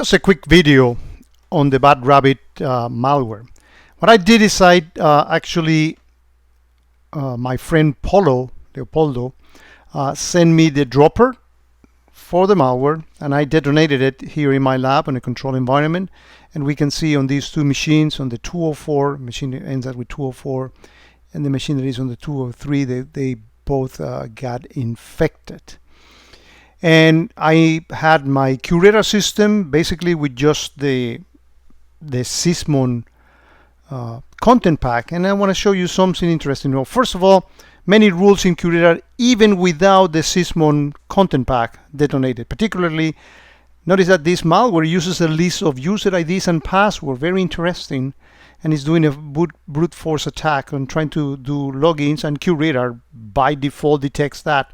Just a quick video on the BadRabbit malware. What I did is I my friend Leopoldo sent me the dropper for the malware, and I detonated it here in my lab in a controlled environment. And we can see on these two machines, on the 204 machine that ends up with 204 and the machine that is on the 203, they both got infected. And I had my QRadar system basically with just the Sysmon content pack, and I want to show you something interesting. Well, first of all, many rules in QRadar, even without the Sysmon content pack, detonated. Particularly, notice that this malware uses a list of user IDs and password, very interesting, and is doing a brute force attack on trying to do logins, and QRadar by default detects that.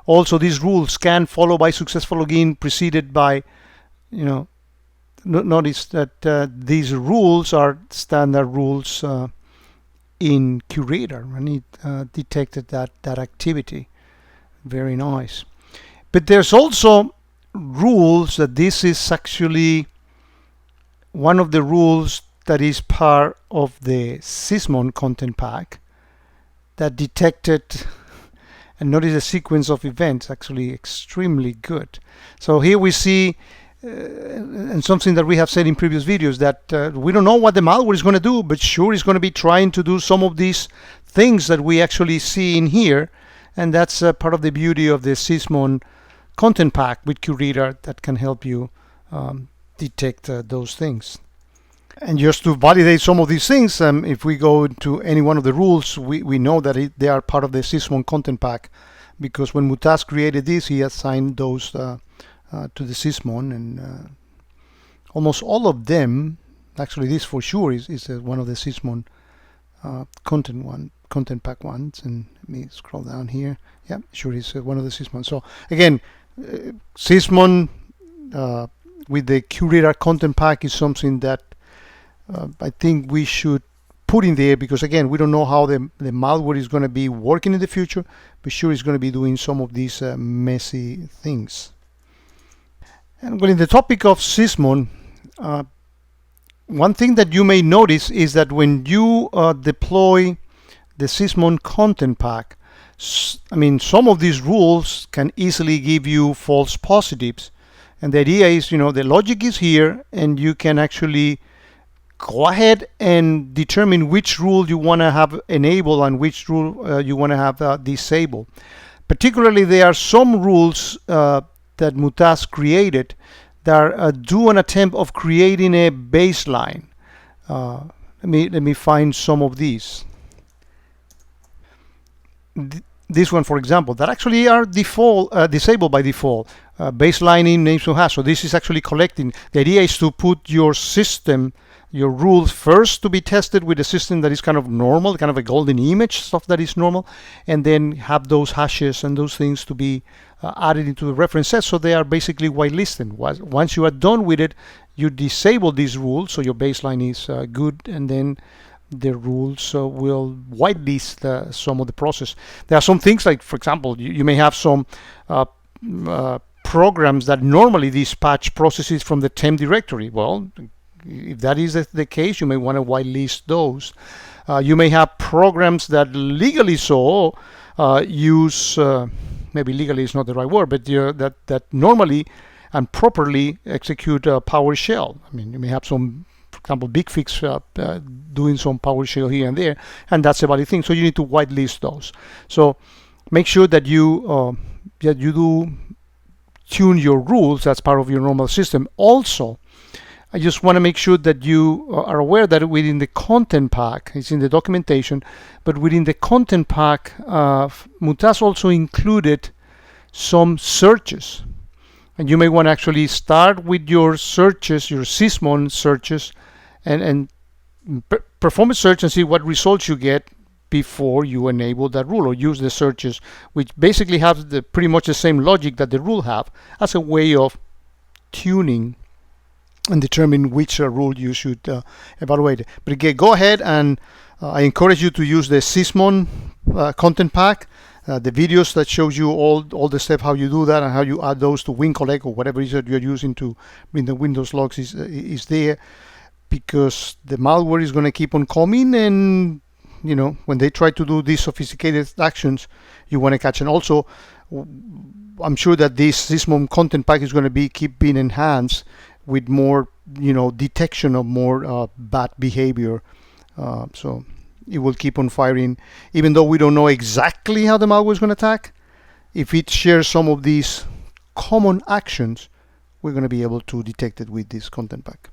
Also, these rules scan followed by successful login preceded by, notice that these rules are standard rules in QRadar, and it detected that activity. Very nice. But there's also rules that this is actually one of the rules that is part of the Sysmon content pack that detected. And notice the sequence of events, actually extremely good. So here we see, and something that we have said in previous videos, that we don't know what the malware is going to do, but sure it's going to be trying to do some of these things that we actually see in here. And that's part of the beauty of the Sysmon content pack with QRadar that can help you detect those things. And just to validate some of these things, if we go to any one of the rules, we know that they are part of the Sysmon content pack, because when Mutas created this, he assigned those to the Sysmon, and almost all of them, actually this for sure is one of the Sysmon content pack ones. And let me scroll down here. Yeah, sure, is one of the Sysmon. So again, Sysmon with the QRadar content pack is something that I think we should put in there, because again, we don't know how the malware is going to be working in the future, but sure it's going to be doing some of these messy things. And well, in the topic of Sysmon, one thing that you may notice is that when you deploy the Sysmon content pack, some of these rules can easily give you false positives. And the idea is, the logic is here, and you can actually go ahead and determine which rule you want to have enabled and which rule you want to have disabled. Particularly, there are some rules that Mutas created that do an attempt of creating a baseline. Let me find some of these. This one, for example, that actually are disabled by default. Baselining names to hash. So this is actually collecting. The idea is to put your system, your rules first to be tested with a system that is kind of normal, kind of a golden image, stuff that is normal, and then have those hashes and those things to be added into the reference set, so they are basically whitelisted. Once you are done with it, you disable these rules, so your baseline is good, and then the rules will whitelist some of the process. There are some things like, for example, you may have some programs that normally dispatch processes from the temp directory. Well, if that is the case, you may want to whitelist those. You may have programs that legally use, maybe legally is not the right word, but that normally and properly execute PowerShell. You may have some, for example, BigFix doing some PowerShell here and there, and that's a valid thing. So you need to whitelist those. So make sure that you do tune your rules. That's part of your normal system. Also, I just want to make sure that you are aware that within the content pack, it's in the documentation, but within the content pack, Mutas also included some searches. And you may want to actually start with your searches, your Sysmon searches, and perform a search and see what results you get before you enable that rule, or use the searches, which basically have pretty much the same logic that the rule have, as a way of tuning and determine which rule you should evaluate. But again, go ahead, and I encourage you to use the Sysmon content pack. The videos that shows you all the steps how you do that and how you add those to WinCollect or whatever it is that you're using to bring the Windows logs is there, because the malware is going to keep on coming, and you know, when they try to do these sophisticated actions, you want to catch. And also, I'm sure that this Sysmon content pack is going to keep being enhanced with more, you know, detection of more bad behavior. So it will keep on firing, even though we don't know exactly how the malware is going to attack. If it shares some of these common actions, we're going to be able to detect it with this content pack.